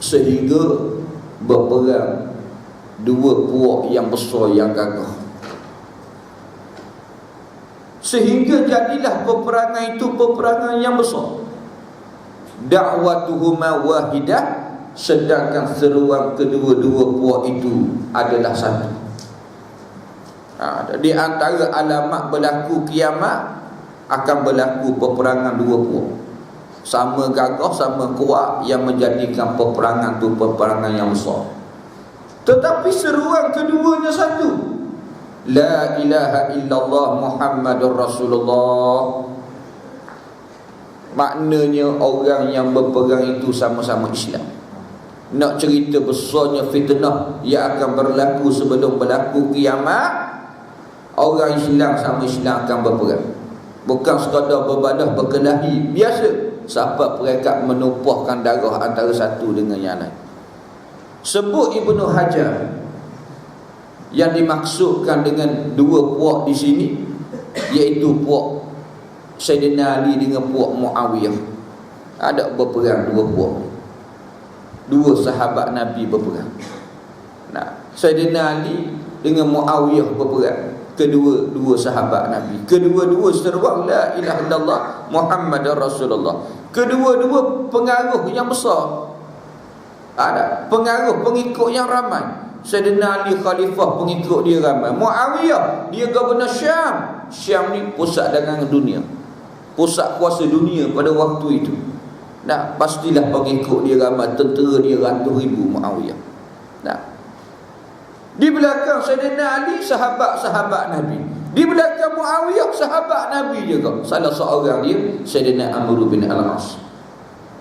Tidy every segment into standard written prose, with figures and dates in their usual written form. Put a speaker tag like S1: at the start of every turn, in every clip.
S1: sehingga berperang dua puak yang besar yang gagah, sehingga jadilah peperangan itu peperangan yang besar. Da'watuhuma wahidah, sedangkan seruan kedua-dua puak itu adalah satu. Di antara alamat berlaku kiamat akan berlaku peperangan dua puak, sama gagah, sama kuat, yang menjadikan peperangan itu peperangan yang besar. Tetapi seruan keduanya satu, la ilaha illallah Muhammadur Rasulullah. Maknanya orang yang berperang itu sama-sama Islam. Nak cerita besarnya fitnah yang akan berlaku sebelum berlaku kiamat, orang Islam sama Islam akan berperang. Bukan sekadar berbadah berkelahi biasa, sampai mereka menumpahkan darah antara satu dengan yang lain. Sebut Ibnu Hajar, yang dimaksudkan dengan dua puak di sini iaitu puak Sayyidina Ali dengan puak Muawiyah. Ada berperang dua puak, dua sahabat Nabi berperang. Sayyidina Ali dengan Muawiyah berperang, kedua-dua sahabat Nabi, kedua-dua seruan la ilaha illallah Muhammadar Rasulullah. Kedua-dua pengaruh yang besar, ada pengaruh pengikut yang ramai. Sayyidina Ali khalifah, pengikut dia ramai. Muawiyah dia gubernur Syam. Syam ni pusat dagangan dunia, pusat kuasa dunia pada waktu itu. Pastilah pengikut dia ramai, tentera dia ratus ribu Muawiyah. Di belakang Sayyidina Ali sahabat-sahabat Nabi, di belakang Muawiyah sahabat Nabi juga. Salah seorang dia Sayyidina Amr bin Al-As.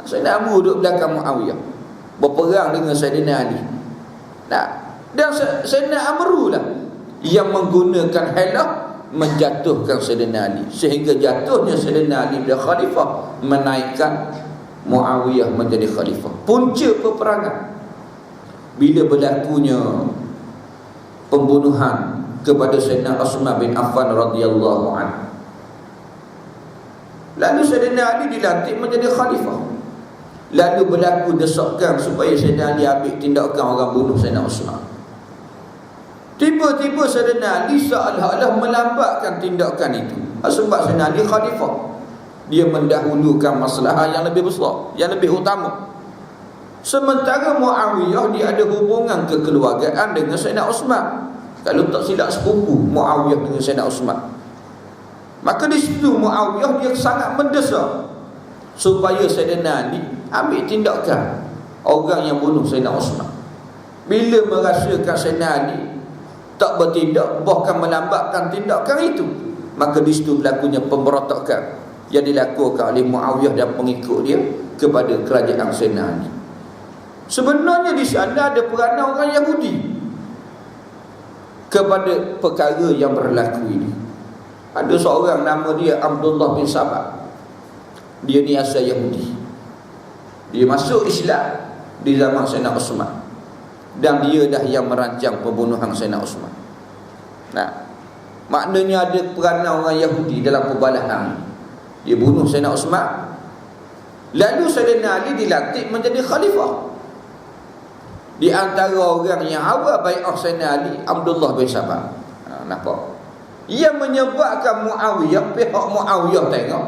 S1: Sayyidina Amr duduk belakang Muawiyah, berperang dengan Sayyidina Ali. Dan Sayyidina Amr lah yang menggunakan helah menjatuhkan Sayyidina Ali, sehingga jatuhnya Sayyidina Ali menjadi khalifah, menaikkan Muawiyah menjadi khalifah. Punca peperangan bila berlakunya pembunuhan kepada Sayyidina Uthman bin Affan radhiyallahu anhu. Lalu Sayyidina Ali dilantik menjadi khalifah. Lalu berlaku desakan supaya Sayyidina Ali ambil tindakan orang bunuh Sayyidina Uthman. Tiba-tiba Sayyidina Ali seolah-olah melambatkan tindakan itu. Sebab Sayyidina Ali khalifah, dia mendahulukan masalah yang lebih besar, yang lebih utama. Sementara Muawiyah dia ada hubungan kekeluargaan dengan Sayyidina Uthman. Kalau tak silap sepupu Muawiyah dengan Sayyidina Uthman. Maka di situ Muawiyah dia sangat mendesak supaya Sayyidina Ali ambil tindakan orang yang bunuh Sayyidina Uthman. Bila merasakan Sayyidina Ali tak bertindak, bahkan melambatkan tindakan itu, maka di situ berlakunya pemberontakan yang dilakukan oleh Muawiyah dan pengikut dia kepada kerajaan Sayyidina Ali. Sebenarnya di sana ada peranan orang Yahudi kepada perkara yang berlaku ini. Ada seorang nama dia Abdullah bin Sabah. Dia ni asal Yahudi. Dia masuk Islam di zaman Sayyidina Uthman, dan dia dah yang merancang pembunuhan Sayyidina Uthman. Maknanya ada peranan orang Yahudi dalam perbalahan. Dia bunuh Sayyidina Uthman. Lalu Sayyidina Ali dilantik menjadi khalifah. Di antara orang yang awal bai'ah Sayyidina Ali, Abdullah bin Sabah. Nampak? Ia menyebabkan Muawiyah, pihak Muawiyah tengok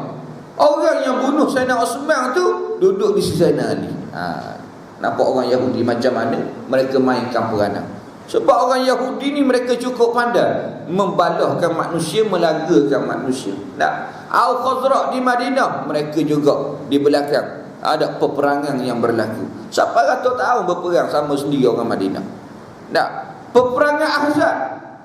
S1: orang yang bunuh Sayyidina Uthman tu duduk di sisi Sayyidina Ali. Nampak orang Yahudi macam mana mereka mainkan peranan. Sebab orang Yahudi ni mereka cukup pandai membalahkan manusia, melagakan manusia. Al-Khazraj di Madinah, mereka juga di belakang ada peperangan yang berlaku. Sampai ratus tahun berperang sama sendiri orang Madinah. Peperangan Ahzab,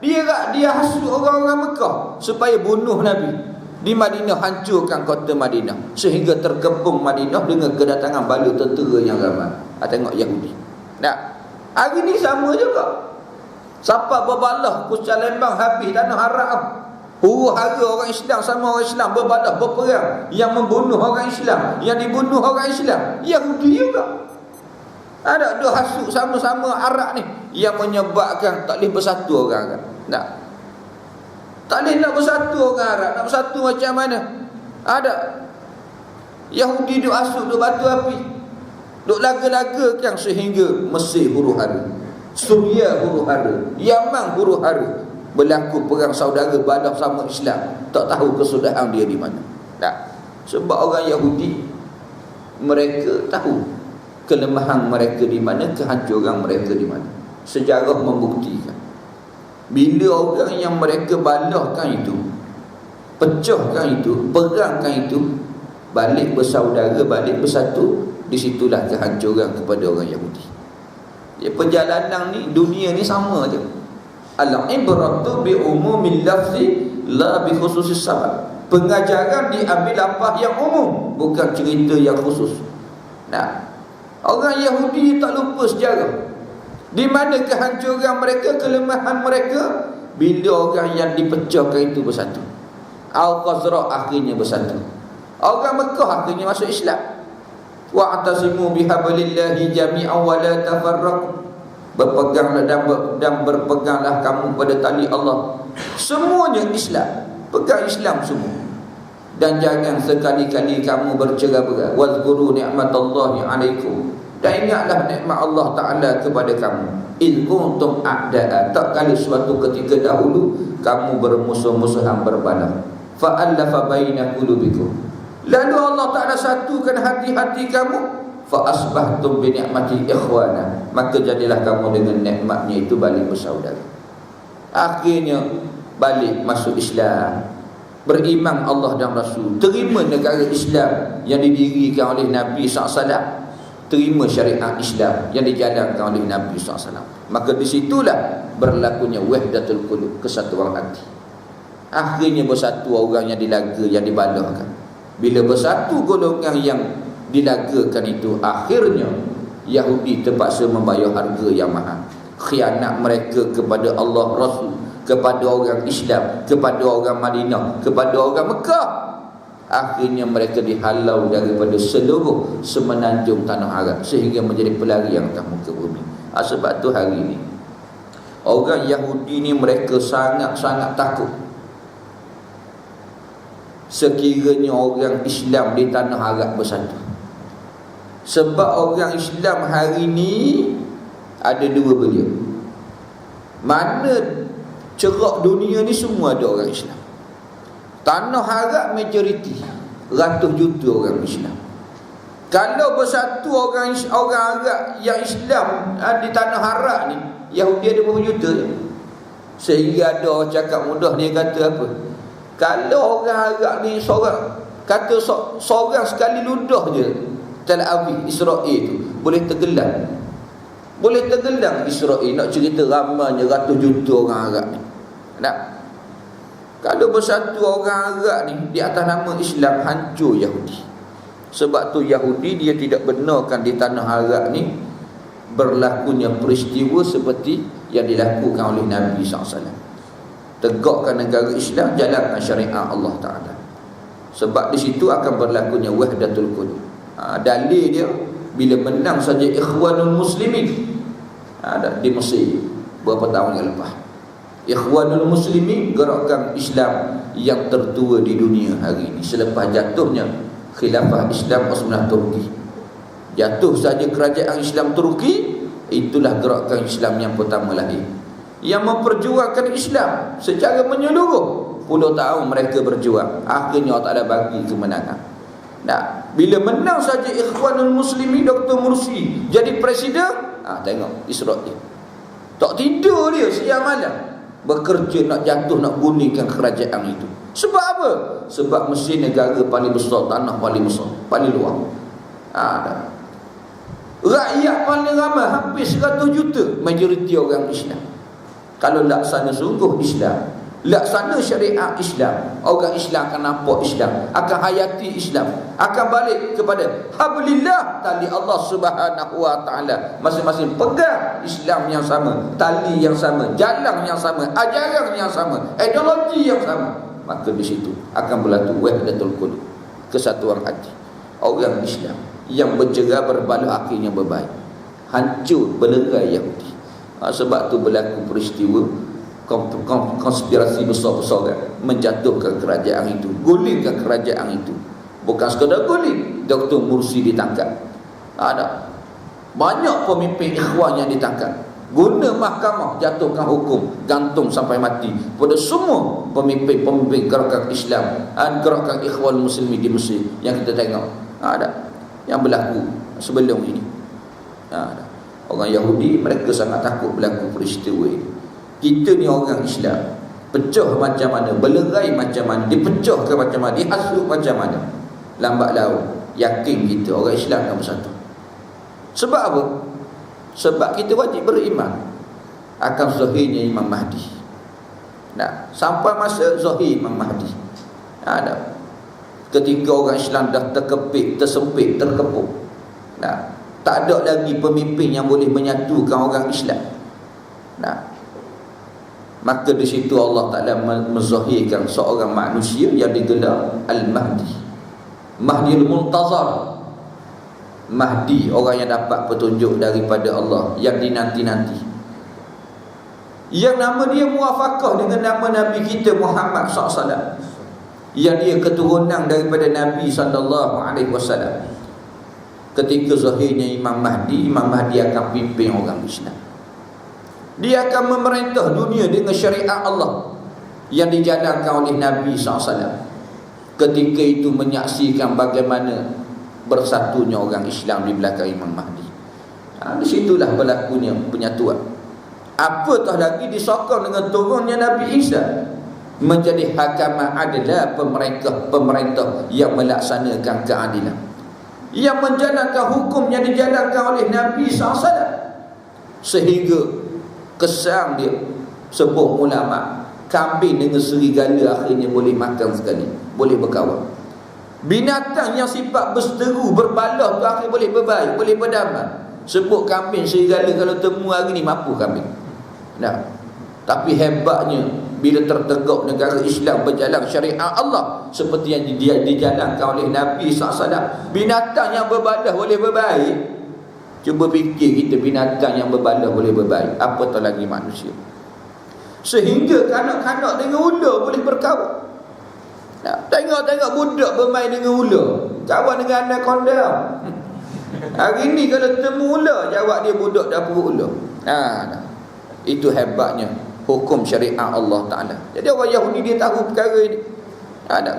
S1: dia hasut orang-orang Mekah supaya bunuh Nabi. Di Madinah, hancurkan kota Madinah, sehingga terkepung Madinah dengan kedatangan bala tentera yang ramai. Tengok Yahudi. Hari ni sama juga. Sampai berbalah Kuchal Lembang habis tanah Arab. Huru-hara orang Islam sama orang Islam berbalah berperang, yang membunuh orang Islam, yang dibunuh orang Islam Yahudi juga. Ada dua hasut sama-sama Arab ni yang menyebabkan tak boleh bersatu orang Arab. Tak boleh nak bersatu orang Arab. Nak bersatu macam mana? Ada Yahudi duk hasut, duk batu api. Duk laga-lagakan sehingga Mesir huru-hara, Suria huru-hara, Yaman huru-hara. Berlaku perang saudara balah sama Islam, tak tahu kesudahan dia di mana. Tak. Sebab orang Yahudi, mereka tahu kelemahan mereka di mana, kehancuran mereka di mana. Sejarah membuktikan, bila orang yang mereka balahkan itu, pecahkan itu, perangkan itu, balik bersaudara, balik bersatu, disitulah kehancuran kepada orang Yahudi. Ya, perjalanan ni, dunia ni sama je. Al-ibratu bi umumil lafzi la bi khususis sabab. Pengajaran diambil lafaz yang umum, bukan cerita yang khusus. Nah, orang Yahudi tak lupa sejarah. Di mana kehancuran mereka, kelemahan mereka, bila orang yang dipecahkan itu bersatu. Al-Khazraj akhirnya bersatu. Orang Mekah akhirnya masuk Islam. Wa'tasimu bihablillahi jami'an wa la tafarraqu. Berpeganglah dan berpeganglah kamu pada tali Allah. Semuanya Islam, pegang Islam semua. Dan jangan sekali-kali kamu bercerai-berai. Wazkuru ni'matallahi 'alaikum. Dan ingatlah nikmat Allah Ta'ala kepada kamu. In kuntum a'da'a. Tak kali suatu ketika dahulu kamu bermusuh-musuhan berbalah. Fa'allafa baina qulubikum. Lalu Allah Ta'ala satukan hati-hati kamu. Fa'asbahtum bi ni'mati ikhwana. Maka jadilah kamu dengan nikmatnya itu balik bersaudara. Akhirnya balik masuk Islam, beriman Allah dan Rasul, terima negara Islam yang didirikan oleh Nabi SAW, terima syariat Islam yang dijalankan oleh Nabi SAW. Maka disitulah berlakunya wahdatul qulub, kesatuan hati. Akhirnya bersatu orang yang dilaga, yang dibalahkan. Bila bersatu golongan yang dilagakan itu, akhirnya Yahudi terpaksa membayar harga yang mahal. Khianat mereka kepada Allah, Rasul, kepada orang Islam, kepada orang Madinah, kepada orang Mekah. Akhirnya mereka dihalau daripada seluruh semenanjung tanah Arab, sehingga menjadi pelari yang atas muka bumi. Sebab tu hari ini orang Yahudi ni mereka sangat-sangat takut sekiranya orang Islam di tanah Arab bersatu. Sebab orang Islam hari ni ada dua belia. Mana cerak dunia ni semua ada orang Islam. Tanah Arab majoriti, ratus juta orang Islam. Kalau bersatu orang Arab yang Islam di tanah Arab ni, Yahudi ada berapa juta je. Sehingga ada orang cakap mudah, dia kata apa? Kalau orang Arab ni seorang, kata seorang sekali ludah je Tel Aviv, Israel tu, boleh tenggelam. Boleh tenggelam Israel. Nak cerita ramainya ratus juta orang Arab ni. Tak? Kalau bersatu orang Arab ni di atas nama Islam, hancur Yahudi. Sebab tu Yahudi dia tidak benarkan di tanah Arab ni berlakunya peristiwa seperti yang dilakukan oleh Nabi SAW. Tegakkan negara Islam, jalankan syariat Allah Ta'ala. Sebab di situ akan berlakunya wahdatul qulub. Dalil dia bila menang saja Ikhwanul Muslimin di Mesir beberapa tahun yang lepas. Ikhwanul Muslimin, gerakan Islam yang tertua di dunia hari ini selepas jatuhnya khilafah Islam Osmanah Turki. Jatuh saja kerajaan Islam Turki, itulah gerakan Islam yang pertama lahir, yang memperjuangkan Islam secara menyeluruh. Puluh tahun mereka berjuang, akhirnya Allah Ta'ala bagi kemenangan. Nah, bila menang saja Ikhwanul Muslimin, Dr. Mursi jadi presiden, tengok Israel dia tak tidur, dia siang malam bekerja nak jatuh, nak gulingkan kerajaan itu. Sebab apa? Sebab Mesir negara paling besar, tanah paling besar, paling luas. Rakyat paling ramai, hampir 100 juta, majoriti orang Islam. Kalau laksana sungguh Islam, laksana syariat Islam, orang Islam akan nampak Islam, akan hayati Islam, akan balik kepada hablillah, tali Allah Subhanahu wa Ta'ala. Masing-masing pegang Islam yang sama, tali yang sama, jalan yang sama, ajaran yang sama, ideologi yang sama. Maka di situ akan berlaku wahdatul qulub, kesatuan hati. Orang Islam yang bercerai berbalah akhirnya berbaik. Hancur belerai Yahudi. Sebab tu berlaku peristiwa konspirasi besar-besar menjatuhkan kerajaan itu, gulingkan kerajaan itu. Bukan sekadar guling, Dr. Mursi ditangkap. Ada Banyak pemimpin ikhwan yang ditangkap. Guna mahkamah jatuhkan hukum gantung sampai mati pada semua pemimpin-pemimpin gerakan Islam dan gerakan ikhwan muslimin di Mesir yang kita tengok. Ada yang berlaku sebelum ini. Orang Yahudi mereka sangat takut berlaku peristiwa ini. Kita ni orang Islam, pecah macam mana, berlerai macam mana, dipecahkan macam mana, dihasut macam mana, lambat laun yakin kita orang Islam akan bersatu. Sebab apa? Sebab kita wajib beriman akan zahirnya Imam Mahdi. Sampai masa zahir Imam Mahdi. Ketika orang Islam dah terkepit, tersempit, terkepung, tak ada lagi pemimpin yang boleh menyatukan orang Islam. Maka di situ Allah Ta'ala menzahirkan seorang manusia yang digelar Al-Mahdi, Mahdi Al-Muntazar. Mahdi, orang yang dapat petunjuk daripada Allah, yang dinanti-nanti, yang nama dia muafakah dengan nama Nabi kita Muhammad SAW, yang dia keturunan daripada Nabi SAW. Ketika zahirnya Imam Mahdi akan pimpin orang Islam. Dia akan memerintah dunia dengan syariat Allah yang dijalankan oleh Nabi SAW. Ketika itu menyaksikan bagaimana bersatunya orang Islam di belakang Imam Mahdi. Di situlah berlakunya penyatuan. Apatah lagi disokong dengan turunnya Nabi Isa menjadi hakam adalah pemerintah yang melaksanakan keadilan, yang menjalankan hukum yang dijalankan oleh Nabi SAW. Sehingga kesan dia sebuah ulama, kambing dengan serigala akhirnya boleh makan sekali, boleh berkawan. Binatang yang sifat berseteru, berbalah tu akhirnya boleh berbaik, boleh berdamai. Sebut kambing, serigala kalau temu hari ni mampu kambing. Tapi hebatnya bila tertegak negara Islam berjalan syariat Allah seperti yang dijalankan oleh Nabi SAW, binatang yang berbalah boleh berbaik. Cuba fikir kita, binatang yang berbalah boleh berbaik, apatah lagi manusia. Sehingga kanak-kanak dengan ular boleh berkawan. Tengok budak bermain dengan ular, kawan dengan anaconda. Hari ni kalau temu ular, jawab dia budak dapur ular. Itu hebatnya hukum syariat Allah Ta'ala. Jadi orang Yahudi dia tahu perkara ini.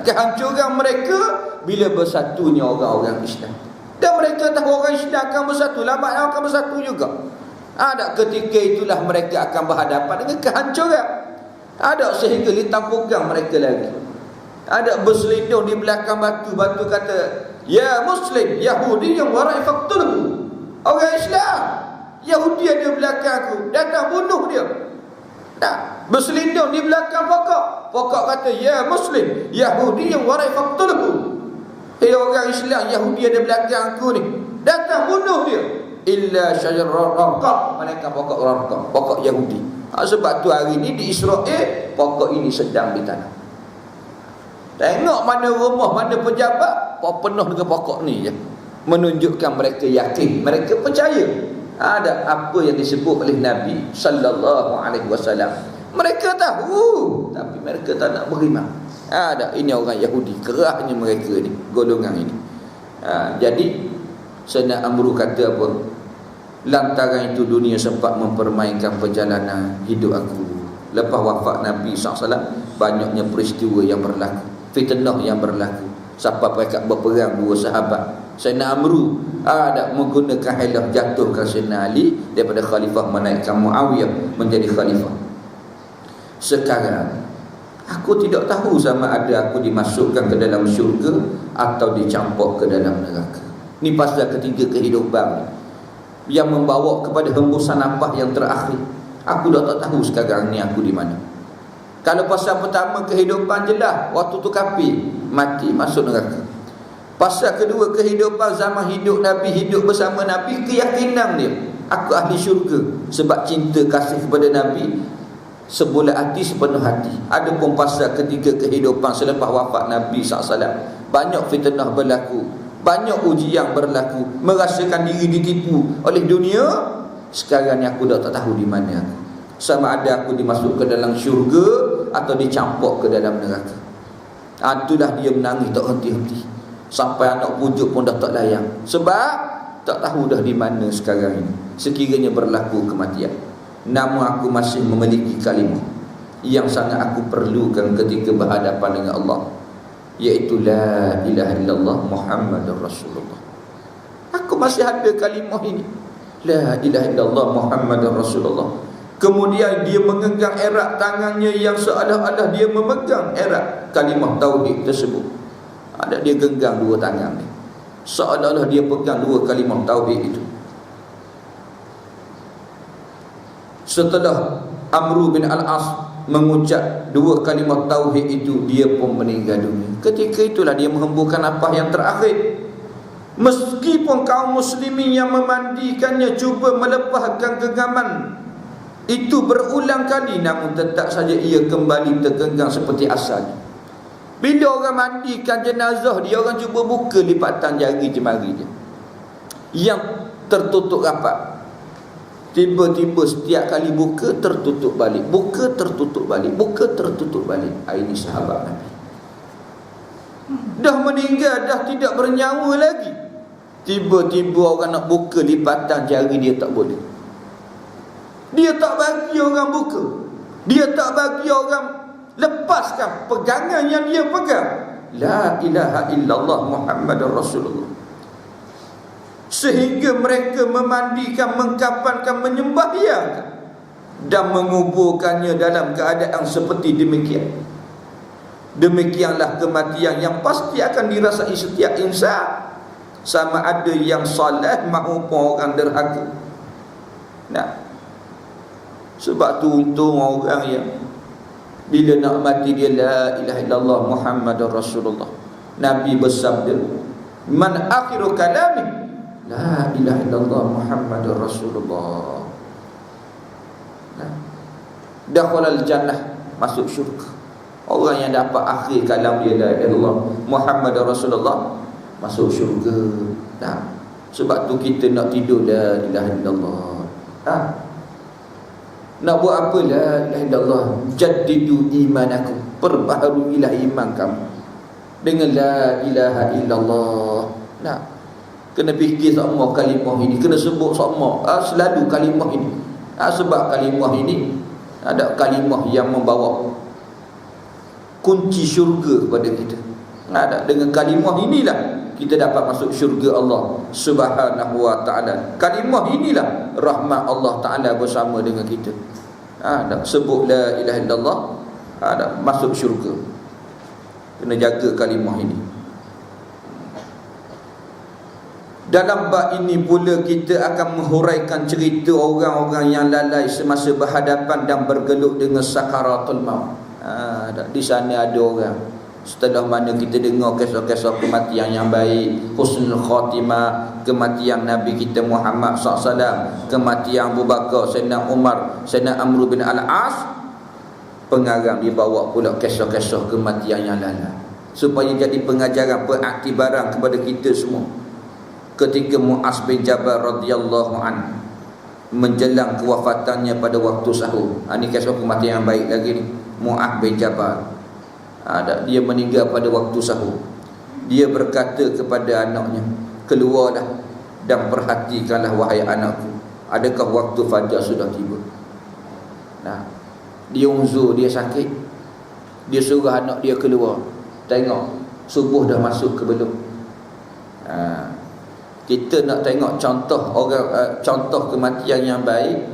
S1: Kehancuran mereka bila bersatunya orang-orang Islam. Dan mereka tahu orang Islam akan bersatu, lambat akan bersatu juga. Ketika itulah mereka akan berhadapan dengan kehancuran. Sehingga ditampukan mereka lagi. Berselindung di belakang batu kata, ya Muslim, Yahudi yang warai faqtulhu. Orang Islam, Yahudi ada belakang aku, datang bunuh dia. Berselindung di belakang pokok kata, ya Muslim, Yahudi yang warai faqtulhu. Orang Islam, Yahudi ada belakang aku ni, datang bunuh dia. Illa syajar rarqah, mereka pokok rarqah, pokok Yahudi. Sebab tu hari ni di Israel pokok ini sedang ditanam. Tengok mana rumah, mana pejabat, penuh dengan pokok ni je. Menunjukkan mereka yakin, mereka percaya ada apa yang disebut oleh Nabi sallallahu alaihi wasallam. Mereka tahu, tapi mereka tak nak beriman. Ini orang Yahudi, kerahnya mereka ni, golongan ini. Jadi Sayyidina Amru kata apa? Lantaran itu dunia sempat mempermainkan perjalanan hidup aku. Lepas wafat Nabi SAW, banyaknya peristiwa yang berlaku, fitnah yang berlaku, sampai mereka berperang dua sahabat. Sayyidina Amru menggunakan hilah jatuhkan Sayyidina Ali daripada khalifah, menaikkan Muawiyah menjadi khalifah. Sekarang aku tidak tahu sama ada aku dimasukkan ke dalam syurga atau dicampur ke dalam neraka. Ini pasal ketiga kehidupan yang membawa kepada hembusan nafas yang terakhir. Aku dah tak tahu sekarang ni aku di mana. Kalau pasal pertama kehidupan jelas, waktu tu kafir, mati, masuk neraka. Pasal kedua kehidupan zaman hidup Nabi, hidup bersama Nabi, keyakinan dia, aku ahli syurga sebab cinta kasih kepada Nabi, sebulat hati, sepenuh hati. Adapun pasal ketiga kehidupan selepas wafat Nabi SAW, banyak fitnah berlaku, banyak ujian berlaku, merasakan diri ditipu oleh dunia. Sekarang ni aku dah tak tahu di mana aku, sama ada aku dimasuk ke dalam syurga atau dicampur ke dalam neraka. Itulah dia menangis tak henti-henti, sampai anak pujuk pun dah tak layan. Sebab tak tahu dah di mana sekarang ini. Sekiranya berlaku kematian, namun aku masih memiliki kalimah yang sangat aku perlukan ketika berhadapan dengan Allah, iaitu la ilaha illallah Muhammadur Rasulullah. Aku masih ada kalimah ini, la ilaha illallah Muhammadur Rasulullah. Kemudian dia menggenggam erat tangannya yang seolah-olah dia memegang erat kalimah tauhid tersebut. Ada dia genggam dua tangan ni, seolah-olah dia pegang dua kalimah tauhid itu. Setelah Amr bin Al-As mengucap dua kalimah tauhid itu, dia pun meninggal dunia. Ketika itulah dia menghembuskan nafas yang terakhir. Meskipun kaum muslimin yang memandikannya cuba melepaskan genggaman itu berulang kali, namun tetap saja ia kembali tergenggam seperti asalnya. Bila orang mandikan jenazah dia, orang cuba buka lipatan jari jemari dia yang tertutup rapat. Tiba-tiba setiap kali buka tertutup balik, buka tertutup balik, buka tertutup balik. Ini sahabat Nabi. Dah meninggal, dah tidak bernyawa lagi. Tiba-tiba orang nak buka lipatan jari dia tak boleh. Dia tak bagi orang buka, dia tak bagi orang lepaskan pegangan yang dia pegang, la ilaha illallah Muhammadur Rasulullah. Sehingga mereka memandikan, mengkafankan, menyembahyangkan dan menguburkannya dalam keadaan seperti demikian. Demikianlah kematian yang pasti akan dirasai setiap insan, sama ada yang soleh maupun orang derhaka. Nah, sebab tu untung orang yang bila nak mati dia la ilaha illallah Muhammadur Rasulullah. Nabi bersabda, man akhiru kalami la ilaha illallah Muhammadur Rasulullah. Nah, dakhalal jannah, masuk syurga. Orang yang dapat akhir kalam dia la ilaha illallah Muhammadur Rasulullah, masuk syurga. Nah, sebab tu kita nak tidur la ilaha illallah. Nak buat apa? La ilaha illallah, jaddidu imanakum, perbaharuilah iman kamu dengan la ilaha illallah. Nah, kena fikir semua kalimah ini, kena sebut semua selalu kalimah ini. Sebab kalimah ini ada kalimah yang membawa kunci syurga kepada kita. Ada dengan kalimah inilah kita dapat masuk syurga Allah Subhanahu wa ta'ala. Kalimah inilah rahmat Allah Ta'ala bersama dengan kita. Sebut la ilaha illallah, masuk syurga. Kena jaga kalimah ini. Dalam bab ini pula kita akan menghuraikan cerita orang-orang yang lalai semasa berhadapan dan bergelut dengan sakaratul maut. Di sana ada orang, setelah mana kita dengar kisah-kisah kematian yang baik, husnul khatimah, kematian Nabi kita Muhammad SAW, kematian Abu Bakar, Sayyidina Umar, Sayyidina Amr bin Al-As, pengarang dibawa pula kisah-kisah kematian yang lalai, supaya jadi pengajaran, pengaktibaran kepada kita semua. Ketika Mu'az bin Jabal radhiyallahu anhu menjelang kewafatannya pada waktu sahur, ini kisah kematian yang baik lagi ni. Mu'az bin Jabal, dia meninggal pada waktu sahur. Dia berkata kepada anaknya, keluarlah dan perhatikanlah wahai anakku, adakah waktu fajar sudah tiba. Nah, dia uzur, dia sakit, dia suruh anak dia keluar, tengok subuh dah masuk ke belum. Kita nak tengok contoh orang, contoh kematian yang baik.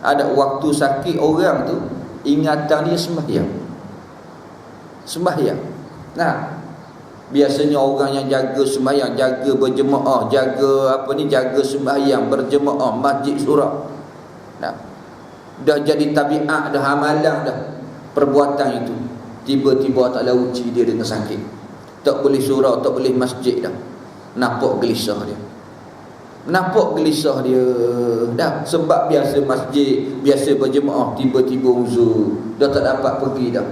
S1: Ada waktu sakit orang tu ingatan dia sembahyang. Nah, biasanya orang yang jaga sembahyang, jaga berjemaah, jaga jaga sembahyang berjemaah masjid surau. Nah, dah jadi tabiat, dah amalan dah perbuatan itu. Tiba-tiba tak lalu uji dia dengan sakit, tak boleh surau, tak boleh masjid dah. Nampak gelisah dia dah, sebab biasa masjid, biasa berjemaah, tiba-tiba uzur, dah tak dapat pergi dah.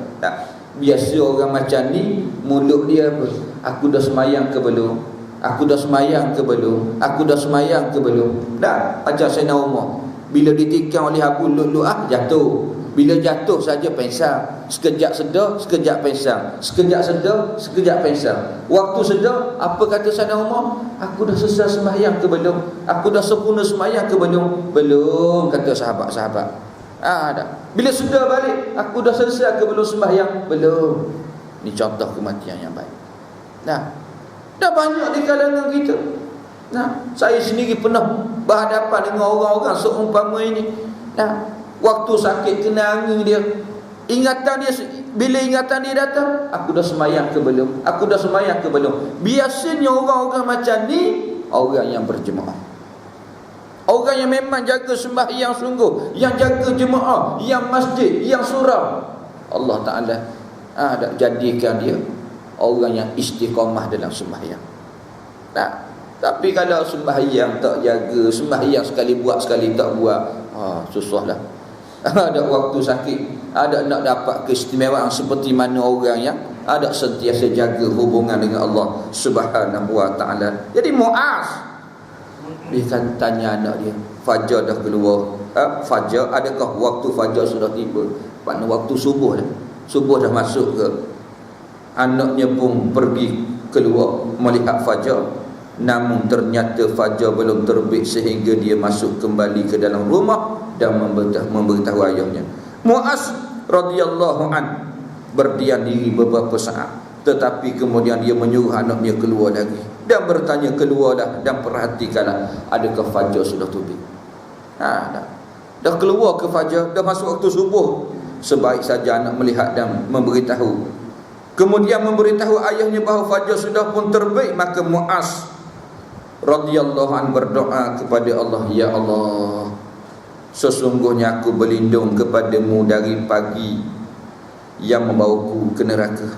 S1: Biasa orang macam ni, mulut dia apa? Aku dah semayang ke belum? Aku dah semayang ke belum? Aku dah semayang ke belum? Dah, ajar Sayyidina Umar, bila ditikam oleh Abu Lu'lu'ah jatuh, Bila jatuh saja pensang, sekejap sedar, sekejap pensang, sekejap sedar, sekejap pensang. Waktu sedar, apa kata Sayyidina Umar? Aku dah selesai sembahyang ke belum? Aku dah sempurna sembahyang ke belum? Belum, kata sahabat-sahabat. Dah. Bila sedar balik, aku dah selesai ke belum sembahyang? Belum. Ini contoh kematian yang baik. Dah banyak di kalangan kita. Saya sendiri pernah berhadapan dengan orang-orang seumpama ini. Waktu sakit kena angin dia, ingatan dia, bila ingatan dia datang, aku dah sembahyang ke belum? Aku dah sembahyang ke belum? Biasanya orang-orang macam ni orang yang berjemaah, orang yang memang jaga sembahyang sungguh, yang jaga jemaah, yang masjid, yang surau. Allah Ta'ala dah jadikan dia orang yang istiqamah dalam sembahyang. Tapi kalau sembahyang tak jaga, sembahyang sekali buat sekali tak buat, susahlah. Ada waktu sakit, ada nak dapat keistimewaan seperti mana orang yang ada sentiasa jaga hubungan dengan Allah Subhanahu wa Ta'ala. Jadi Muaz, dia kan tanya anak dia, fajar dah keluar, fajar, adakah waktu fajar sudah tiba? Pada waktu subuh dah, subuh dah masuk ke? Anaknya pun pergi keluar melihat fajar, namun ternyata fajar belum terbit sehingga dia masuk kembali ke dalam rumah dan memberitahu ayahnya. Muaz radhiyallahu an berdiam diri beberapa saat, tetapi kemudian dia menyuruh anaknya keluar lagi dan bertanya, keluarlah dan perhatikanlah adakah fajar sudah terbit. Dah keluar ke fajar, dah masuk waktu subuh. Sebaik saja anak melihat dan memberitahu, kemudian memberitahu ayahnya bahawa fajar sudah pun terbit. Maka Muaz radhiyallahu an berdoa kepada Allah, ya Allah, sesungguhnya aku berlindung kepadamu dari pagi yang membawaku ke neraka.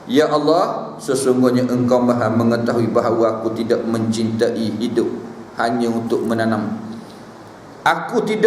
S1: Ya Allah, sesungguhnya engkau maha mengetahui bahawa aku tidak mencintai hidup hanya untuk menanam. Aku tidak